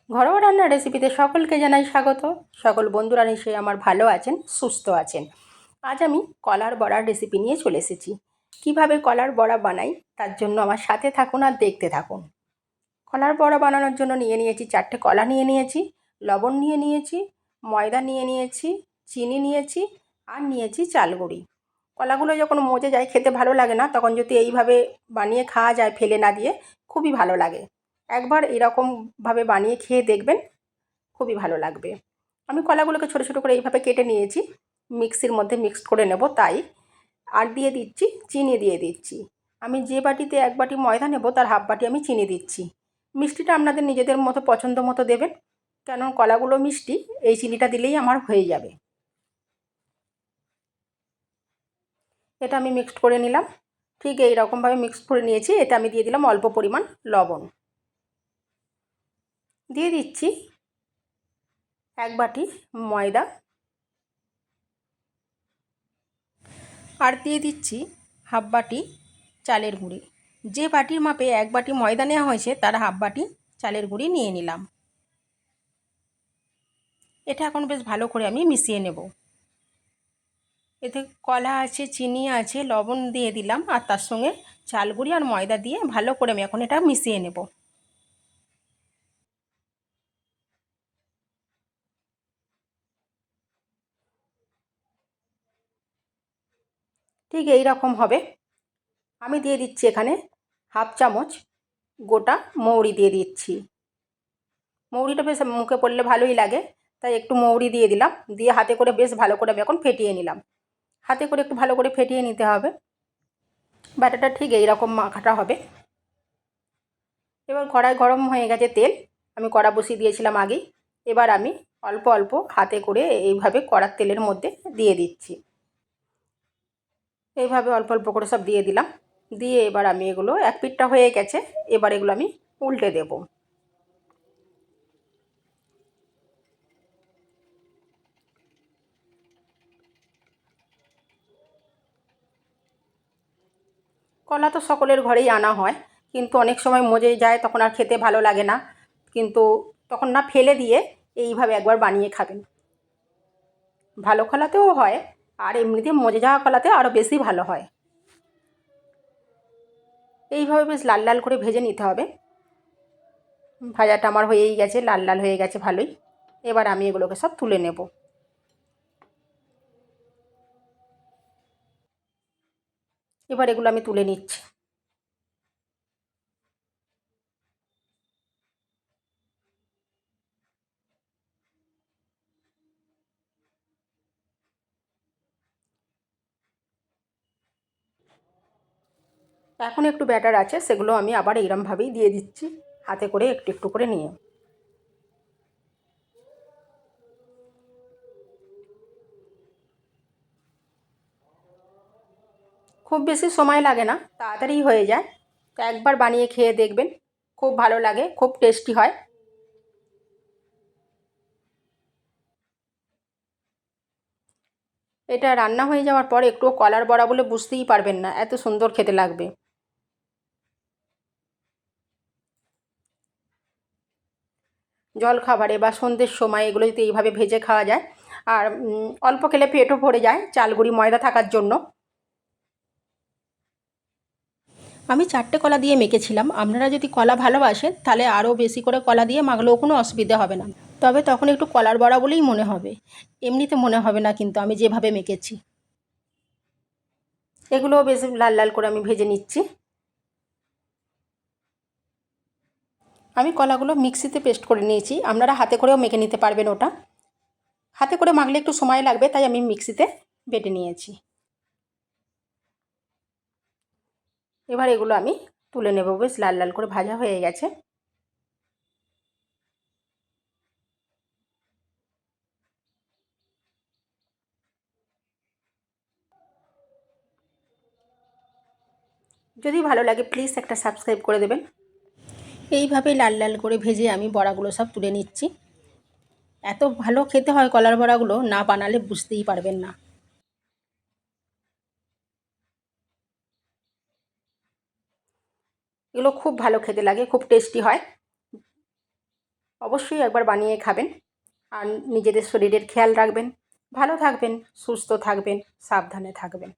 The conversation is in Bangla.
ঘরোয়া রান্নার রেসিপিতে সকলকে জানাই স্বাগত। সকল বন্ধুরা নিশ্চয়ই আমার ভালো আছেন, সুস্থ আছেন। আজ আমি কলার বড়ার রেসিপি নিয়ে চলে এসেছি। কিভাবে কলার বড়া বানাই তার জন্য আমার সাথে থাকুন আর দেখতে থাকুন। কলার বড়া বানানোর জন্য নিয়ে নিয়েছি 4টে কলা নিয়ে নিয়েছি, লবণ নিয়ে নিয়েছি, ময়দা নিয়ে নিয়েছি, চিনি নিয়েছি আর নিয়েছি চালগুঁড়ি। কলাগুলো যখন মজে যায় খেতে ভালো লাগে না, তখন যদি এইভাবে বানিয়ে খাওয়া যায় ফেলে না দিয়ে, খুবই ভালো লাগে। একবার এরকমভাবে বানিয়ে খেয়ে দেখবেন, খুবই ভালো লাগবে। আমি কলাগুলোকে ছোটো ছোটো করে এইভাবে কেটে নিয়েছি, মিক্সির মধ্যে মিক্সড করে নেব তাই। আর দিয়ে দিচ্ছি চিনি দিয়ে দিচ্ছি। আমি যে বাটিতে 1 বাটি ময়দা নেব তার হাফ বাটি আমি চিনি দিচ্ছি। মিষ্টিটা আপনাদের নিজেদের মতো পছন্দ মতো দেবেন, কেন কলাগুলো মিষ্টি, এই চিনিটা দিলেই আমার হয়ে যাবে। এটা আমি মিক্সড করে নিলাম। ঠিক এই রকমভাবে মিক্সড করে নিয়েছি। এটা আমি দিয়ে দিলাম অল্প পরিমাণ লবণ। দিয়ে দিচ্ছি 1 বাটি ময়দা। আর দিয়ে দিচ্ছি হাফ বাটি চালের গুঁড়ি। যে বাটির মাপে 1 বাটি ময়দা নেওয়া হয়েছে তার হাফ বাটি চালের গুঁড়ি নিয়ে নিলাম। এটা এখন বেশ ভালো করে আমি মিশিয়ে নেব। এতে কলা আছে, চিনি আছে, লবণ দিয়ে দিলাম আর তার সঙ্গে চাল গুঁড়ি আর ময়দা দিয়ে ভালো করে আমি এখন এটা মিশিয়ে নেব। ঠিক এই রকম হবে। আমি দিয়ে দিচ্ছি এখানে হাফ চামচ গোটা মৌরি দিয়ে দিচ্ছি। মৌরিটা বেশ মুখে পড়লে ভালোই লাগে, তাই একটু মৌরি দিয়ে দিলাম। দিয়ে হাতে করে বেশ ভালো করে আমি এখন ফেটিয়ে নিলাম। হাতে করে একটু ভালো করে ফেটিয়ে নিতে হবে। ব্যাটারটা ঠিক এই রকম মাখাটা হবে। এবার কড়াই গরম হয়ে গেছে তেল, আমি কড়া বসিয়ে দিয়েছিলাম আগেই। এবার আমি অল্প অল্প হাতে করে এইভাবে কড়ার তেলের মধ্যে দিয়ে দিচ্ছি। এইভাবে অল্প অল্প করে সব দিয়ে দিলাম। দিয়ে এবার আমি এগুলো, এক পিঠটা হয়ে গেছে, এবার এগুলো আমি উল্টে দেব। কলা তো সকলের ঘরেই আনা হয়, কিন্তু অনেক সময় মজে যায়, তখন আর খেতে ভালো লাগে না। কিন্তু তখন না ফেলে দিয়ে এইভাবে একবার বানিয়ে খাবেন। ভালো কলাতেও হয়, আর এমনিতে মজে যাওয়া কলাতে আরও বেশি ভালো হয়। এইভাবে বেশ লাল লাল করে ভেজে নিতে হবে। ভাজাটা আমার হয়েই গেছে, লাল লাল হয়ে গেছে ভালোই। এবার আমি এগুলোকে সব তুলে নেব। এবার এগুলো আমি তুলে নিচ্ছি। এখন একটু ব্যাটার আছে, সেগুলো আমি আবার এইরমভাবেই দিয়ে দিচ্ছি, হাতে করে একটু একটু করে নিয়ে। খুব বেশি সময় লাগে না, তাড়াতাড়ি হয়ে যায়। তো একবার বানিয়ে খেয়ে দেখবেন, খুব ভালো লাগে, খুব টেস্টি হয়। এটা রান্না হয়ে যাওয়ার পর একটুও কলার বড়া বলে বুঝতেই পারবেন না, এত সুন্দর খেতে লাগবে। জলখাবারে বা সন্ধ্যের সময় এগুলো যদি এইভাবে ভেজে খাওয়া যায়, আর অল্প খেলে পেটও ভরে যায় চালগুঁড়ি ময়দা থাকার জন্য। আমি 4টে কলা দিয়ে মেখেছিলাম। আপনারা যদি কলা ভালোবাসেন তাহলে আরও বেশি করে কলা দিয়ে মাখলেও কোনো অসুবিধা হবে না, তবে তখন একটু কলার বড়া বলেই মনে হবে, এমনিতে মনে হবে না কিন্তু আমি যেভাবে মেখেছি। এগুলোও বেশ লাল লাল করে আমি ভেজে নিচ্ছি। আমি কলাগুলো মিক্সিতে পেস্ট করে নিয়েছি, আপনারা হাতে করেও মেখে নিতে পারবেন। ওটা হাতে করে মাখলে একটু সময় লাগবে, তাই আমি মিক্সিতে বেটে নিয়েছি। এবার এগুলো আমি তুলে নেব, বেশ লাল লাল করে ভাজা হয়ে গেছে। যদি ভালো লাগে প্লিজ একটা সাবস্ক্রাইব করে দেবেন। এইভাবে লাল লাল করে ভেজে আমি বড়াগুলো সব তুলে নিচ্ছি। এত ভালো খেতে হয় কলার বড়াগুলো, না বানালে বুঝতেই পারবেন না। এগুলো খুব ভালো খেতে লাগে, খুব টেস্টি হয়। অবশ্যই একবার বানিয়ে খাবেন আর নিজেদের শরীরের খেয়াল রাখবেন। ভালো থাকবেন, সুস্থ থাকবেন, সাবধানে থাকবেন।